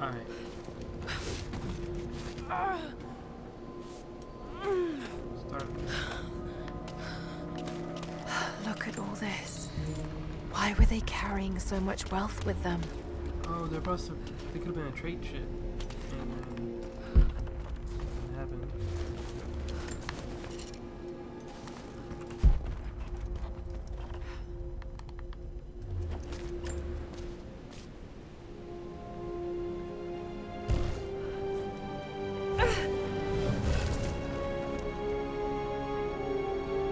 Alright. Start. Look at all this. Why were they carrying so much wealth with them? Oh, they could have been a trade ship. And what happened?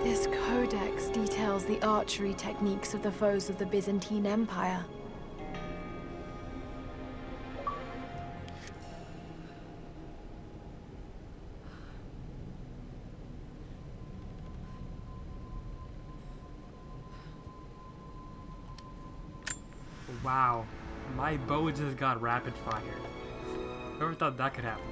This codex details the archery techniques of the foes of the Byzantine Empire. Wow, my bow just got rapid fire. Whoever thought that could happen?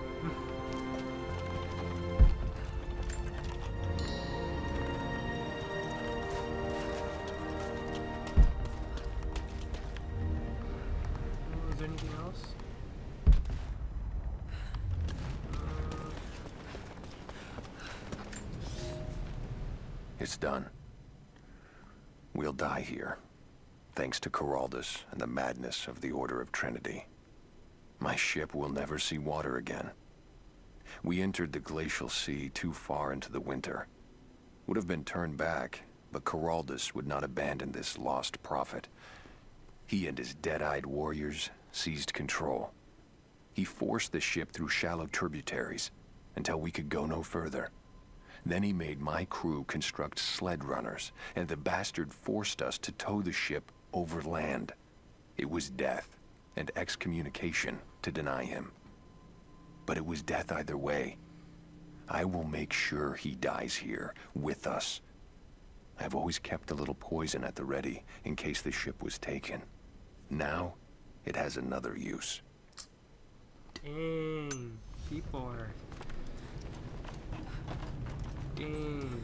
Is there anything else? It's done. We'll die here, thanks to Coraldus and the madness of the Order of Trinity. My ship will never see water again. We entered the glacial sea too far into the winter. Would have been turned back, but Coraldus would not abandon this lost prophet. He and his dead-eyed warriors seized control. He forced the ship through shallow tributaries until we could go no further. Then he made my crew construct sled runners, and the bastard forced us to tow the ship over land. It was death and excommunication to deny him. But it was death either way. I will make sure he dies here, with us. I've always kept a little poison at the ready, in case the ship was taken. Now, it has another use. Dang, people are... Dang.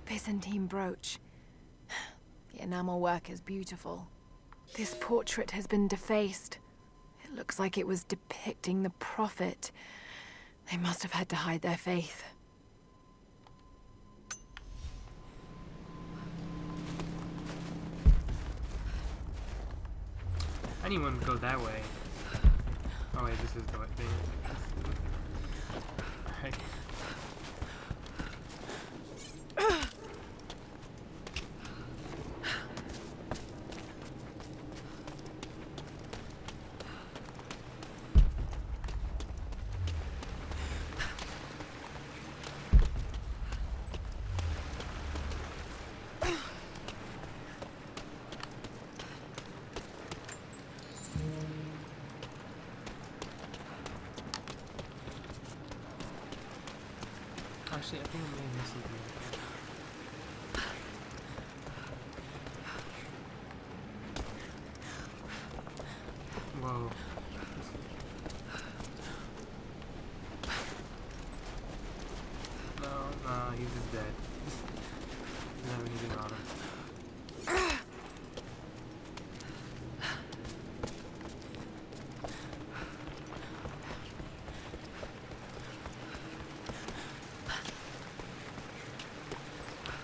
Byzantine brooch. The enamel work is beautiful. This portrait has been defaced. It looks like it was depicting the prophet. They must have had to hide their faith. Anyone would go that way. Oh wait, this is the way thing. Alright. Actually, I think I may have missed something. Whoa. No, he's just dead. Doesn't have anything on him.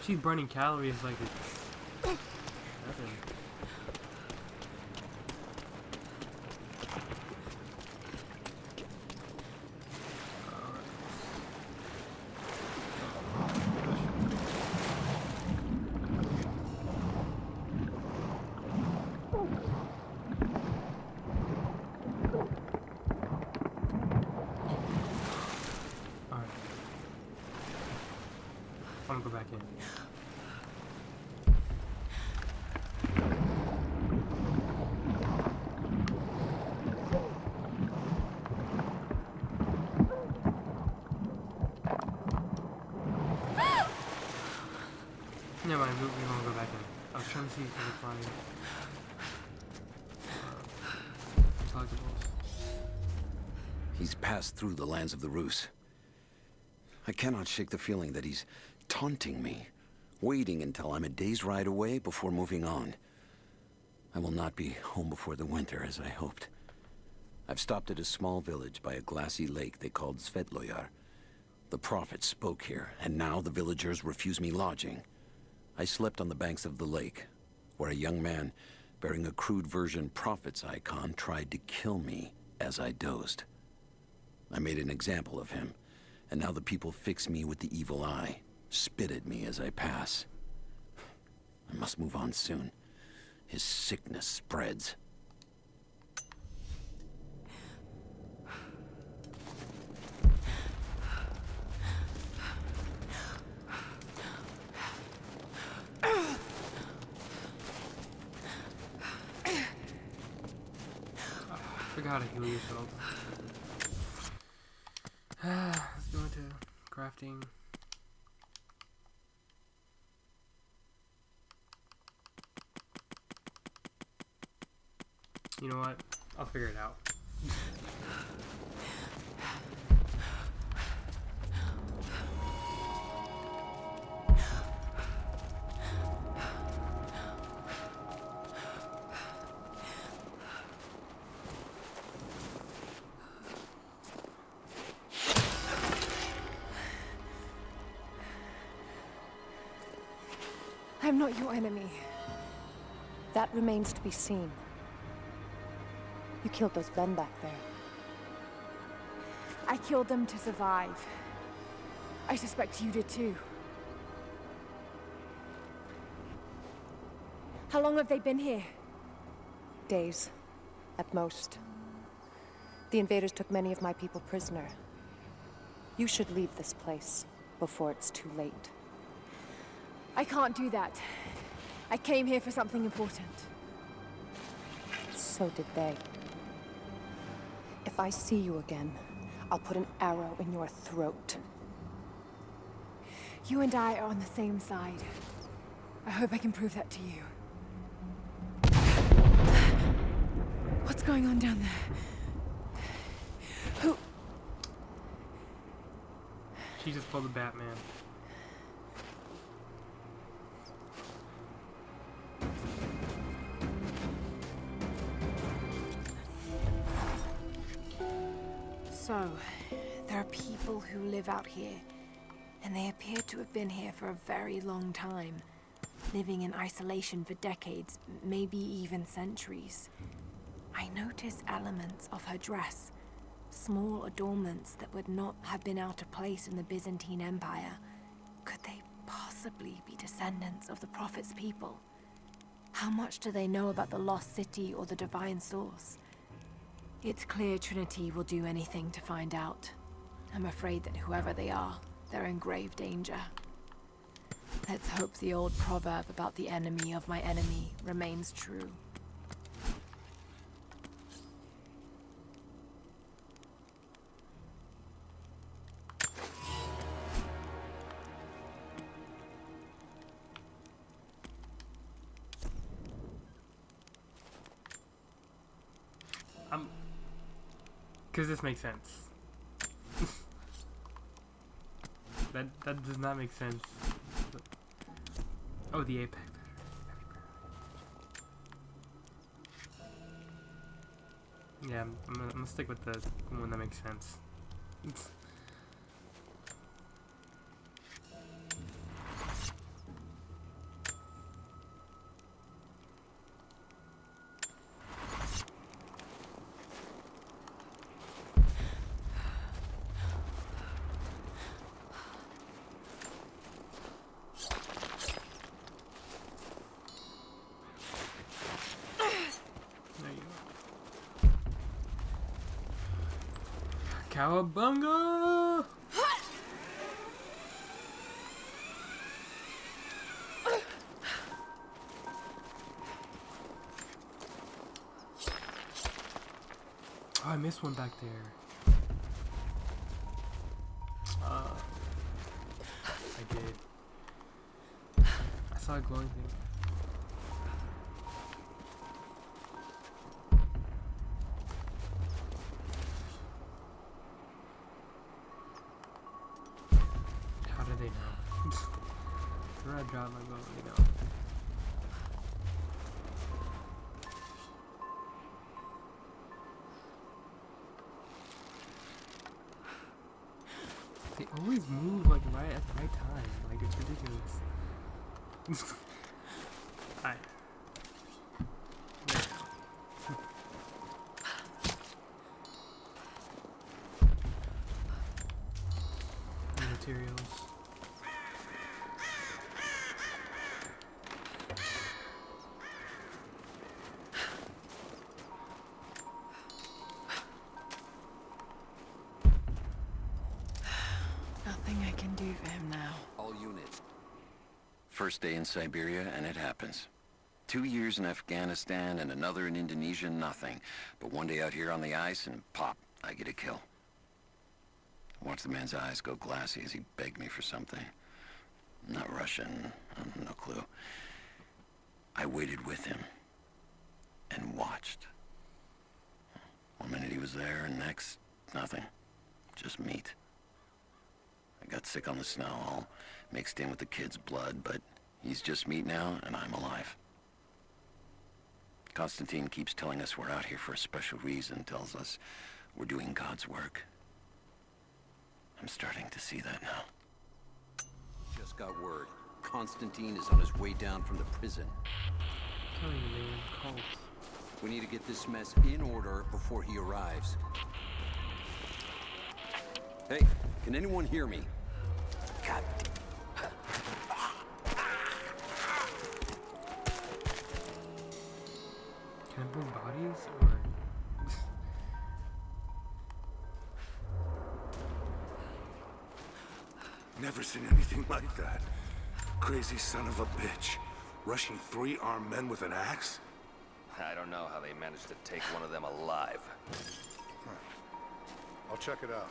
She's burning calories like it's nothing. Alright. I wanna go back in. Never mind, we won't go back in. I was trying to see if I could find collectibles. He's passed through the lands of the Rus. I cannot shake the feeling that he's taunting me, waiting until I'm a day's ride away before moving on. I will not be home before the winter, as I hoped. I've stopped at a small village by a glassy lake they called Svetloyar. The prophet spoke here, and now the villagers refuse me lodging. I slept on the banks of the lake, where a young man bearing a crude version prophet's icon tried to kill me as I dozed. I made an example of him, and now the people fix me with the evil eye, spit at me as I pass. I must move on soon. His sickness spreads. Forgot to heal yourself. Let's go into crafting. You know what? I'll figure it out. I'm not your enemy. That remains to be seen. You killed those men back there. I killed them to survive. I suspect you did too. How long have they been here? Days, at most. The invaders took many of my people prisoner. You should leave this place before it's too late. I can't do that. I came here for something important. So did they. If I see you again, I'll put an arrow in your throat. You and I are on the same side. I hope I can prove that to you. What's going on down there? Who? She just pulled the Batman. So, there are people who live out here, and they appear to have been here for a very long time, living in isolation for decades, maybe even centuries. I notice elements of her dress, small adornments that would not have been out of place in the Byzantine Empire. Could they possibly be descendants of the Prophet's people? How much do they know about the Lost City or the Divine Source? It's clear Trinity will do anything to find out. I'm afraid that whoever they are, they're in grave danger. Let's hope the old proverb about the enemy of my enemy remains true. Because this makes sense. that does not make sense. Oh, the apex. Yeah, I'm gonna stick with the one that makes sense. Cowabunga! Oh, I missed one back there. I did. I saw a glowing thing. They know. Where I drop my boat, they know. They always move like right at the right time. Like it's ridiculous. Alright. There we go. Materials. Nothing I can do for him now. All units. First day in Siberia, and it happens. 2 years in Afghanistan and another in Indonesia, nothing. But one day out here on the ice, and pop, I get a kill. Watch the man's eyes go glassy as he begged me for something. Not Russian, no clue. I waited with him and watched. One minute he was there, and next, nothing. Just meat. I got sick on the snow, all mixed in with the kid's blood, but he's just meat now, and I'm alive. Constantine keeps telling us we're out here for a special reason, tells us we're doing God's work. I'm starting to see that now. Just got word. Constantine is on his way down from the prison. I'm telling you, man, cult. We need to get this mess in order before he arrives. Hey, can anyone hear me? God. Can I move bodies or? Never seen anything like that. Crazy son of a bitch. Rushing 3 armed men with an axe? I don't know how they managed to take one of them alive. I'll check it out.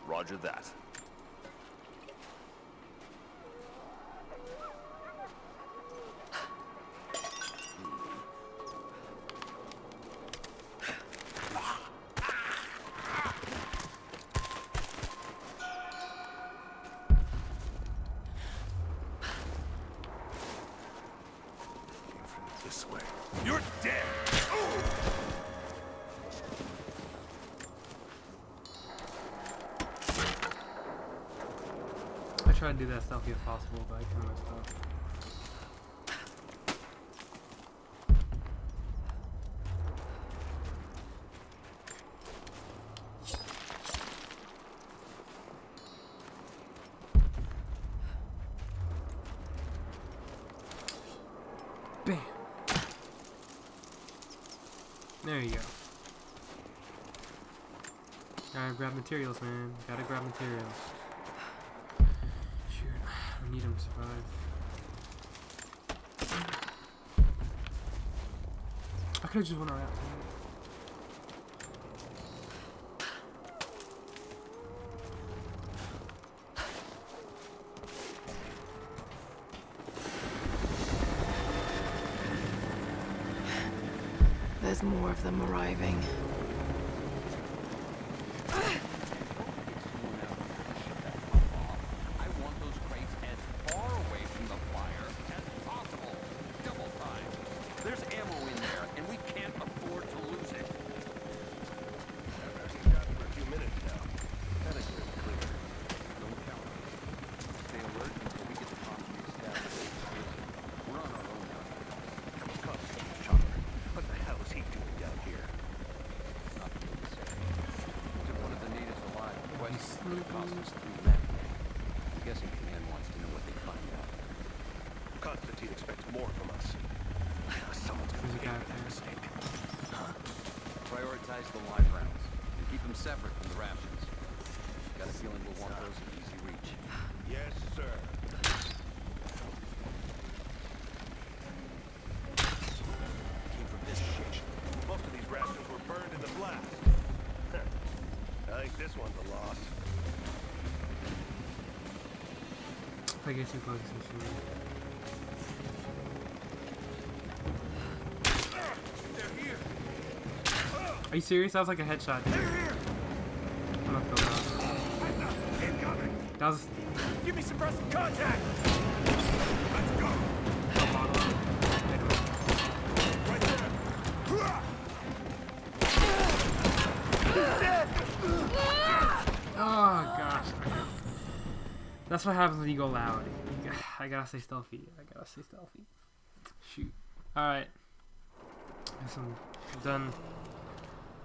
Roger that. This way. You're dead! I try to do that stealthy as possible, but I kill myself. Bam! There you go. Gotta grab materials, man. Gotta grab materials. Shoot, I need him to survive. I could've just went around. There's more of them arriving. I want those crates as far away from the fire as possible. Double time. There's ammo in there, and we can't afford to lose it. I've got for a few minutes now. That is clear. Don't count on us. Stay alert until we get the comms established. We're on our own now. Shocker. What the hell is he doing down here? Nothing to say. Took one of the natives alive twice. Sneaky. It cost us 3 men. I'm guessing command wants to know what they find out. Constantine expects more from us. Someone's There's gonna a guy make up that there. mistake. Prioritize the live rounds and keep them separate from the rations. Got a feeling we'll want those in easy reach. Yes, sir. Came from this shit. Most of these rations were burned in the blast. I think this one's a loss. If I get too close to shoot. They're here. Are you serious? That was like a headshot. They're here. I'm not going out. Incoming. That was Give me some present contact! Let's go! Right there! Oh gosh. That's what happens when you go loud. I gotta stay stealthy. Shoot. Alright. I'm done